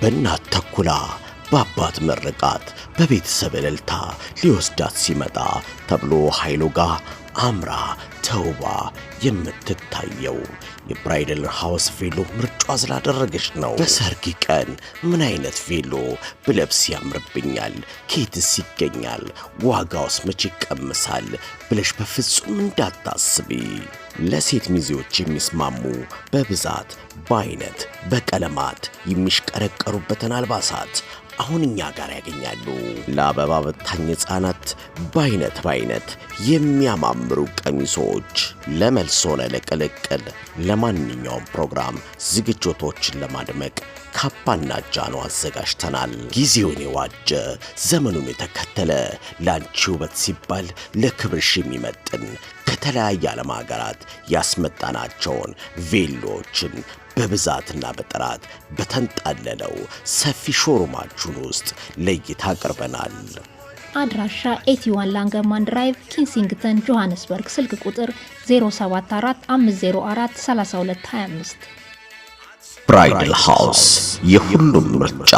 በእናት ተኩላ በአባት መረቃት በቤተሰብ እልልታ ሊወስዳት ሲመጣ ተብሎ ኃይሉ ጋር አምራ ተውባ የምትታየው የብራይደል ሃውስ ቬሎ ምርጫዋ ስላደረገች ነው። በሰርግ ቀን ምን አይነት ቬሎ ብለብስ ያምርብኛል፣ ኬትስ ይገኛል፣ ዋጋውስ መቼ ይቀምሳል ብለሽ በፍጹም እንዳታስቢ። ለሴት ሚዜዎች የሚስማሙ በብዛት በአይነት በቀለማት የሚሽቀረቀሩበትን አልባሳት አሁን እኛ ጋር ያገኛሉ። ለአበባ በታኝ ሕፃናት በአይነት የሚያማምሩ ቀሚሶች ለመልስ ሆነ ለቅልቅል ለማንኛውም ፕሮግራም ዝግጅቶችን ለማድመቅ ካባና ጃኖ አዘጋጅተናል። ጊዜውን የዋጀ ዘመኑን የተከተለ ለአንቺ ውበት ሲባል ለክብርሽ የሚመጥን ከተለያየ ዓለም ሀገራት ያስመጣናቸውን ቬሎችን በብዛትና በጥራት በተንጣለለው ሰፊ ሾሩማችን ውስጥ ለእይታ አቅርበናል። አድራሻ 81 ላንገርማን ድራይቭ ኪንሲንግተን ጆሃንስበርግ። ስልክ ቁጥር 074 504 3225። ብራይደል ሃውስ የሁሉም ምርጫ።